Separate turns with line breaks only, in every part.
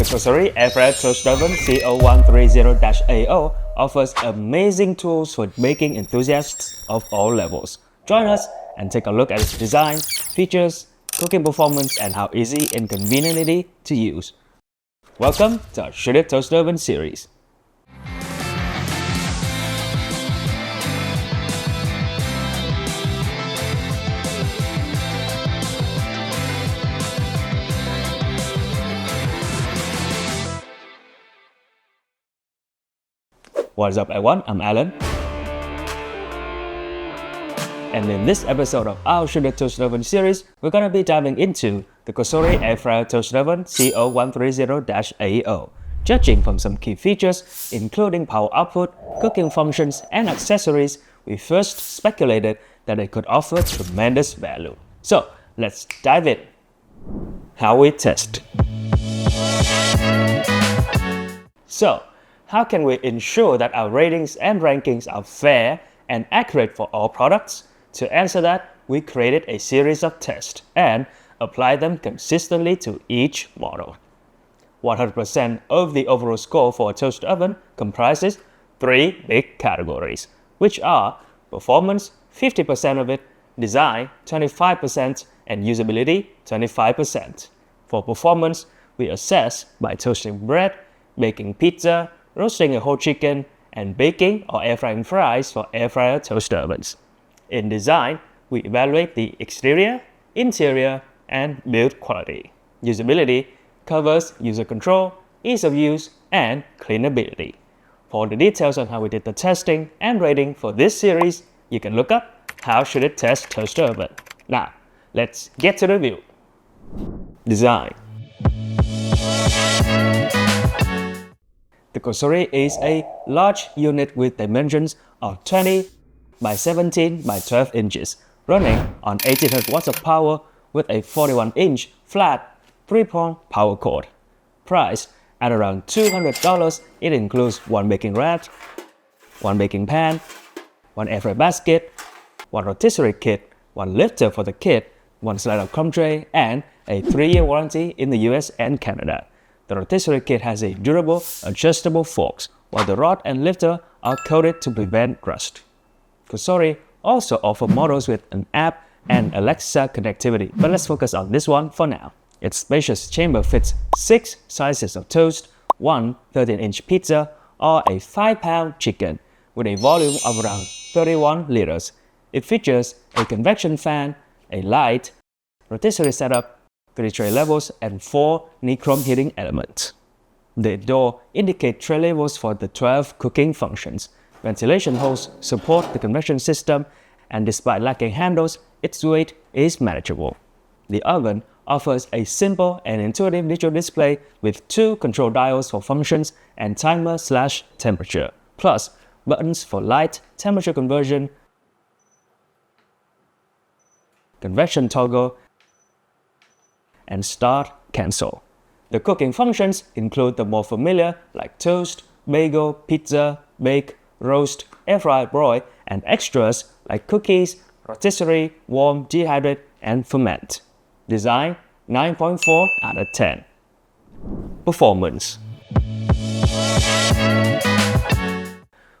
The Cosori Air Fryer Toast Oven CO130-AO offers amazing tools for baking enthusiasts of all levels. Join us and take a look at its design, features, cooking performance, and how easy and convenient it is to use. Welcome to our Shouldit Toast Oven series. What's up everyone, I'm Alan. And in this episode of our Shouldit Toast Oven series, we're going to be diving into the Cosori Air Fryer Toast Oven CO130-AO. Judging from some key features, including power output, cooking functions, and accessories, we first speculated that it could offer tremendous value. So, let's dive in. How we test. So, how can we ensure that our ratings and rankings are fair and accurate for all products? To answer that, we created a series of tests and applied them consistently to each model. 100% of the overall score for a toast oven comprises three big categories, which are performance, 50% of it, design, 25%, and usability, 25%. For performance, we assess by toasting bread, baking pizza, roasting a whole chicken, and baking or air frying fries for air fryer toast ovens. In design, we evaluate the exterior, interior, and build quality. Usability covers user control, ease of use, and cleanability. For the details on how we did the testing and rating for this series, you can look up How Should It Test Toast Oven. Now, let's get to the review. Design. The Cosori is a large unit with dimensions of 20 by 17 by 12 inches, running on 1800 watts of power with a 41-inch flat 3-prong power cord. Priced at around $200, it includes one baking rack, one baking pan, one air fry basket, one rotisserie kit, one lifter for the kit, one slider crumb tray, and a 3-year warranty in the US and Canada. The rotisserie kit has a durable, adjustable forks, while the rod and lifter are coated to prevent rust. Cosori also offers models with an app and Alexa connectivity, but let's focus on this one for now. Its spacious chamber fits 6 slices of toast, one 13-inch pizza, or a 5-pound chicken, with a volume of around 31 liters. It features a convection fan, a light, rotisserie setup, 3 tray levels, and 4 nichrome heating elements. The door indicates tray levels for the 12 cooking functions. Ventilation holes support the convection system, and despite lacking handles, its weight is manageable. The oven offers a simple and intuitive digital display with 2 control dials for functions and timer/temperature, plus buttons for light, temperature conversion, convection toggle, and start cancel. The cooking functions include the more familiar like toast, bagel, pizza, bake, roast, air fry, broil, and extras like cookies, rotisserie, warm, dehydrate, and ferment. Design 9.4 out of 10. Performance.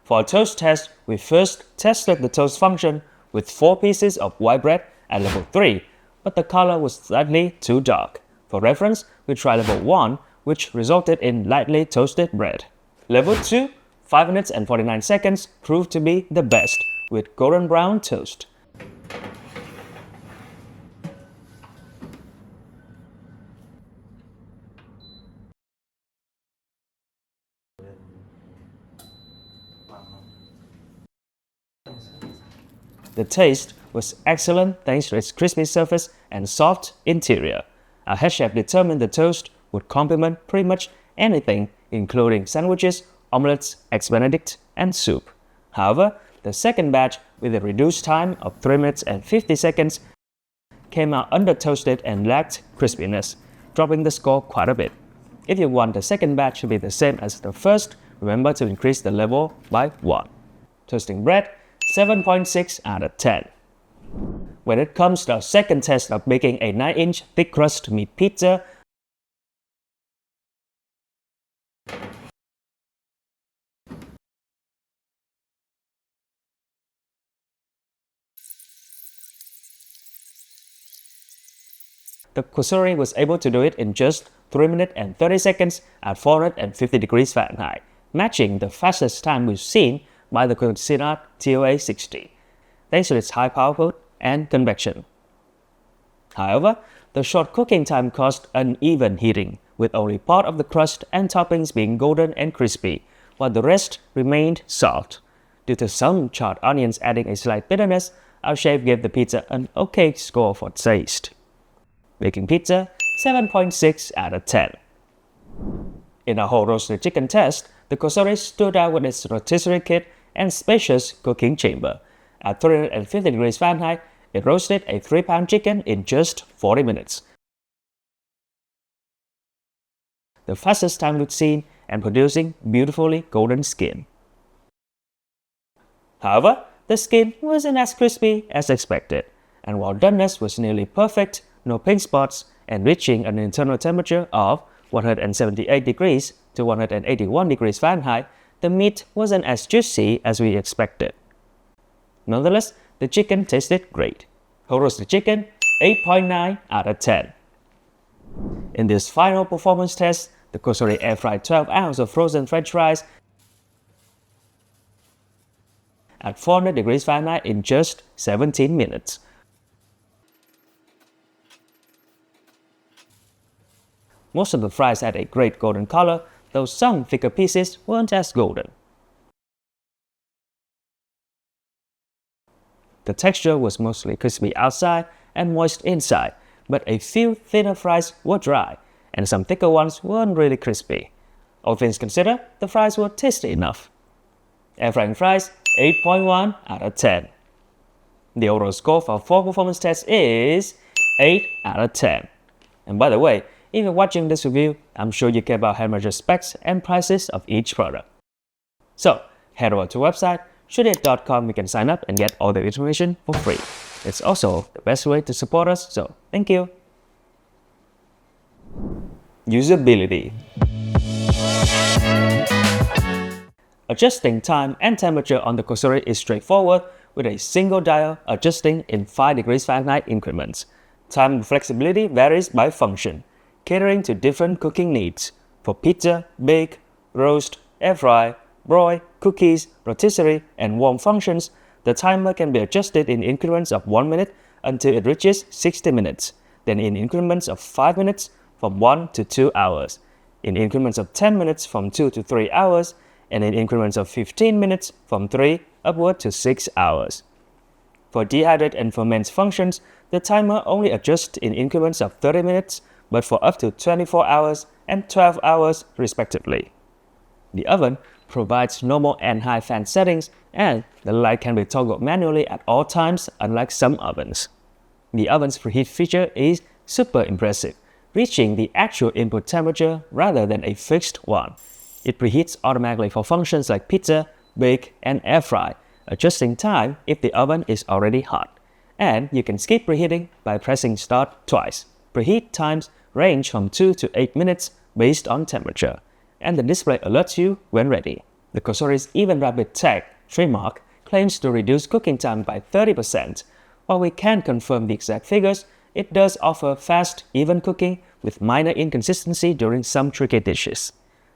For a toast test, we first tested the toast function with 4 pieces of white bread at level 3, but the color was slightly too dark. For reference, we tried level 1, which resulted in lightly toasted bread. Level 2, 5 minutes and 49 seconds, proved to be the best, with golden brown toast. The taste was excellent thanks to its crispy surface and soft interior. Our head chef determined the toast would complement pretty much anything, including sandwiches, omelets, eggs benedict, and soup. However, the second batch, with a reduced time of 3 minutes and 50 seconds, came out under-toasted and lacked crispiness, dropping the score quite a bit. If you want the second batch to be the same as the first, remember to increase the level by 1. Toasting bread, 7.6 out of 10. When it comes to our second test of making a 9-inch thick crust meat pizza, the Cosori was able to do it in just 3 minutes and 30 seconds at 450 degrees Fahrenheit, matching the fastest time we've seen by the Cosori TOA60, thanks to its high power output and convection. However, the short cooking time caused uneven heating, with only part of the crust and toppings being golden and crispy, while the rest remained soft. Due to some charred onions adding a slight bitterness, our chef gave the pizza an okay score for taste. Baking pizza, 7.6 out of 10. In our whole roasted chicken test, the Cosori stood out with its rotisserie kit and spacious cooking chamber. At 350 degrees Fahrenheit, it roasted a 3-pound chicken in just 40 minutes. The fastest time we've seen, and producing beautifully golden skin. However, the skin wasn't as crispy as expected, and while doneness was nearly perfect, no pink spots, and reaching an internal temperature of 178 degrees to 181 degrees Fahrenheit, the meat wasn't as juicy as we expected. Nonetheless, the chicken tasted great. Whole roasted chicken, 8.9 out of 10. In this final performance test, the Cosori air-fried 12 ounces of frozen French fries at 400 degrees Fahrenheit in just 17 minutes. Most of the fries had a great golden color, though some thicker pieces weren't as golden. The texture was mostly crispy outside and moist inside, but a few thinner fries were dry, and some thicker ones weren't really crispy. All things considered, the fries were tasty enough. Air frying fries, 8.1 out of 10. The overall score for 4 performance tests is 8 out of 10. And by the way, if you're watching this review, I'm sure you care about how much specs and prices of each product. So, head over to our website, Shouldit.com. You can sign up and get all the information for free. It's also the best way to support us, so thank you. Usability. Adjusting time and temperature on the Cosori is straightforward, with a single dial adjusting in 5 degrees Fahrenheit increments. Time flexibility varies by function, catering to different cooking needs. For pizza, bake, roast, air fry, broil, cookies, rotisserie, and warm functions, the timer can be adjusted in increments of 1 minute until it reaches 60 minutes, then in increments of 5 minutes from 1 to 2 hours, in increments of 10 minutes from 2 to 3 hours, and in increments of 15 minutes from 3 upward to 6 hours. For dehydrate and ferment functions, the timer only adjusts in increments of 30 minutes, but for up to 24 hours and 12 hours respectively. The oven provides normal and high fan settings, and the light can be toggled manually at all times, unlike some ovens. The oven's preheat feature is super impressive, reaching the actual input temperature rather than a fixed one. It preheats automatically for functions like pizza, bake, and air fry, adjusting time if the oven is already hot. And you can skip preheating by pressing start twice. Preheat times range from 2 to 8 minutes based on temperature, and the display alerts you when ready. The Cosori's Even Rapid Tech trademark claims to reduce cooking time by 30%. While we can't confirm the exact figures, it does offer fast, even cooking with minor inconsistency during some tricky dishes.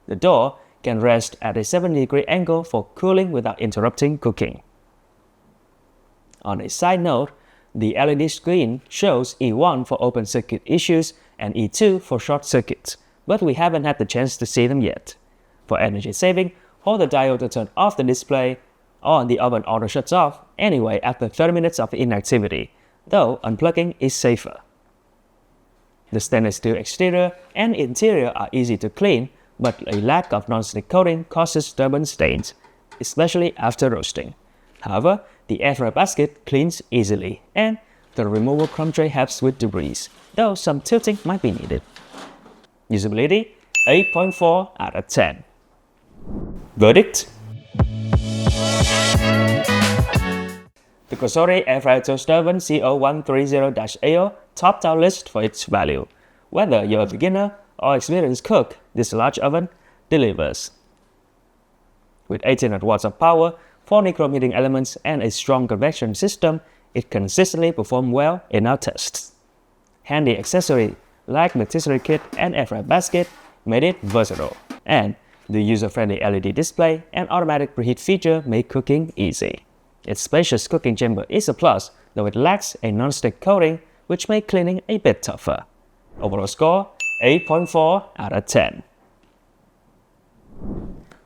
The door can rest at a 70-degree angle for cooling without interrupting cooking. On a side note, the LED screen shows E1 for open circuit issues and E2 for short circuits, but we haven't had the chance to see them yet. For energy saving, hold the dial to turn off the display, or the oven auto shuts off anyway after 30 minutes of inactivity, though unplugging is safer. The stainless steel exterior and interior are easy to clean, but a lack of non-stick coating causes stubborn stains, especially after roasting. However, the air fryer basket cleans easily, and the removable crumb tray helps with debris, though some tilting might be needed. Usability, 8.4 out of 10. Verdict? The Cosori Air Fryer Toaster Oven CO130-AO topped our list for its value. Whether you're a beginner or experienced cook, this large oven delivers. With 1800 watts of power, 4 nichrome heating elements, and a strong convection system, it consistently performed well in our tests. handy accessories like rotisserie kit and air fry basket made it versatile. And the user-friendly LED display and automatic preheat feature make cooking easy. Its spacious cooking chamber is a plus, though it lacks a non-stick coating, which makes cleaning a bit tougher. Overall score, 8.4 out of 10.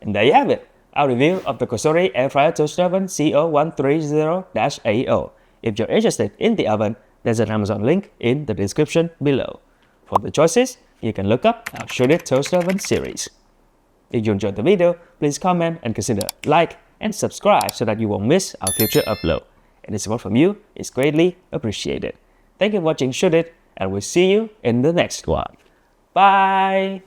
And there you have it, our review of the Cosori Air Fryer Toaster Oven CO130-AO. If you're interested in the oven, there's an Amazon link in the description below. For the choices, you can look up our Shouldit Toaster Oven series. If you enjoyed the video, please comment and consider like and subscribe so that you won't miss our future upload. Any support from you is greatly appreciated. Thank you for watching Shouldit, and we'll see you in the next one. Bye!